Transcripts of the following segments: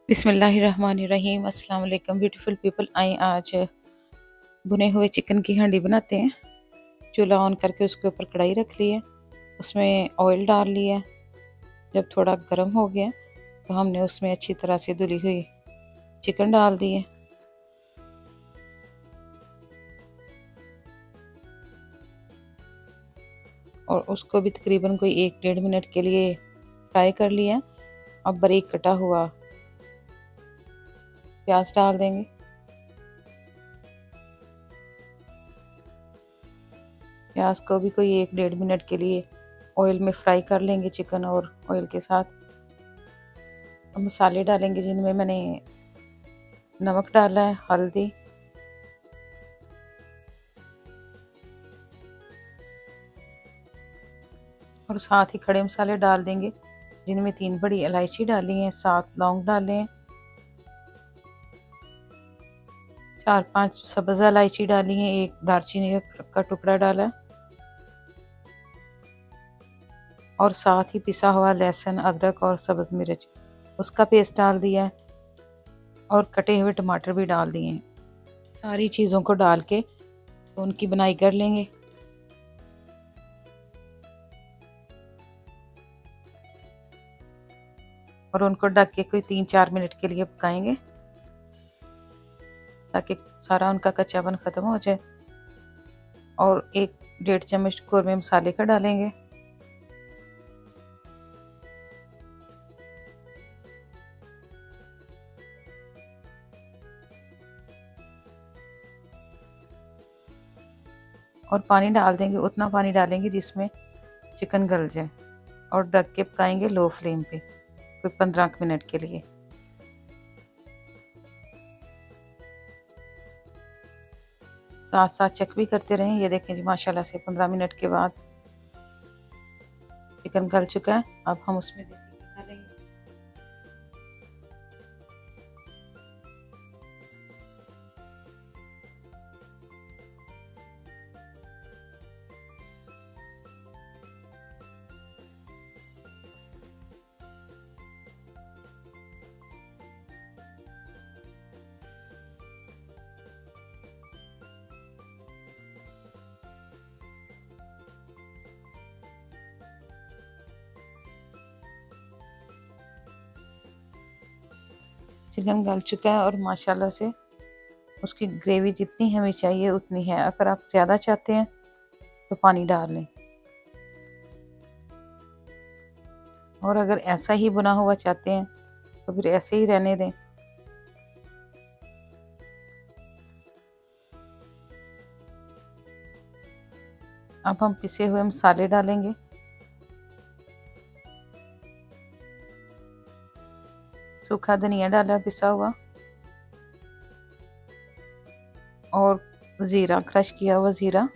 बिस्मिल्लाहिर्रहमानिर्रहीम। अस्सलाम वालेकुम ब्यूटीफुल पीपल। आए आज भुने हुए चिकन की हांडी बनाते हैं। चूल्हा ऑन करके उसके ऊपर कढ़ाई रख ली है, उसमें ऑयल डाल लिया। जब थोड़ा गर्म हो गया तो हमने उसमें अच्छी तरह से धुली हुई चिकन डाल दी है और उसको भी तकरीबन कोई 1-1.5 मिनट के लिए फ्राई कर लिया। अब बारीक कटा हुआ प्याज डाल देंगे। प्याज को भी कोई 1-1.5 मिनट के लिए ऑयल में फ्राई कर लेंगे, चिकन और ऑयल के साथ। अब मसाले डालेंगे जिनमें मैंने नमक डाला है, हल्दी, और साथ ही खड़े मसाले डाल देंगे जिनमें 3 बड़ी इलायची डाली हैं, 7 लौंग डाले हैं, 4-5 सब्ज़ इलायची डाली हैं, 1 दालचीनी का टुकड़ा डाला है और साथ ही पिसा हुआ लहसुन, अदरक और सब्ज़ मिर्च उसका पेस्ट डाल दिया है और कटे हुए टमाटर भी डाल दिए हैं। सारी चीज़ों को डाल के तो उनकी बनाई कर लेंगे। और उनको ढक के कोई 3-4 मिनट के लिए पकाएंगे ताकि सारा उनका कच्चापन ख़त्म हो जाए। और 1-1.5 चम्मच कौरमे मसाले का डालेंगे। और पानी डाल देंगे, उतना पानी डालेंगे जिसमें चिकन गल जाए और ढक के पकाएंगे लो फ्लेम पे कोई 15 मिनट के लिए। साथ साथ चेक भी करते रहें। ये देखें जी, माशाल्लाह से 15 मिनट के बाद चिकन गल चुका है। अब हम उसमें देसी घी डालेंगे। चिकन गल चुका है और माशाल्लाह से उसकी ग्रेवी जितनी हमें चाहिए उतनी है। अगर आप ज़्यादा चाहते हैं तो पानी डाल लें, और अगर ऐसा ही बुना हुआ चाहते हैं तो फिर ऐसे ही रहने दें। अब हम पिसे हुए मसाले डालेंगे। सूखा धनिया डाला पिसा हुआ और ज़ीरा, क्रश किया हुआ ज़ीरा,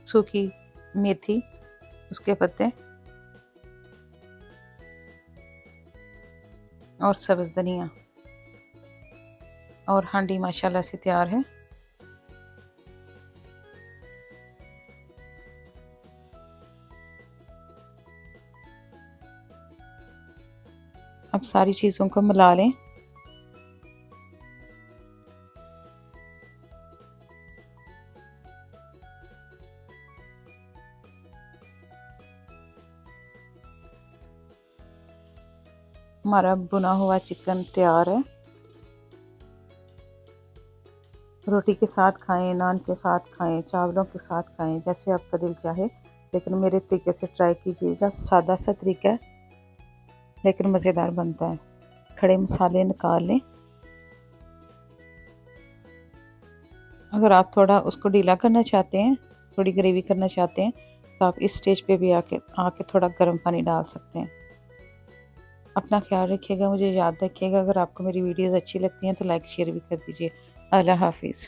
सूखी मेथी उसके पत्ते और सब्ज़ धनिया। और हांडी माशाल्लाह से तैयार है। अब सारी चीज़ों को मिला लें। हमारा भुना हुआ चिकन तैयार है। रोटी के साथ खाएं, नान के साथ खाएं, चावलों के साथ खाएं, जैसे आपका दिल चाहे, लेकिन मेरे तरीके से ट्राई कीजिएगा। सादा सा तरीका है लेकिन मज़ेदार बनता है। खड़े मसाले निकाल लें। अगर आप थोड़ा उसको ढीला करना चाहते हैं, थोड़ी ग्रेवी करना चाहते हैं, तो आप इस स्टेज पे भी आके थोड़ा गर्म पानी डाल सकते हैं। अपना ख्याल रखिएगा, मुझे याद रखिएगा। अगर आपको मेरी वीडियोस अच्छी लगती हैं तो लाइक शेयर भी कर दीजिए। अल्लाह हाफिज़।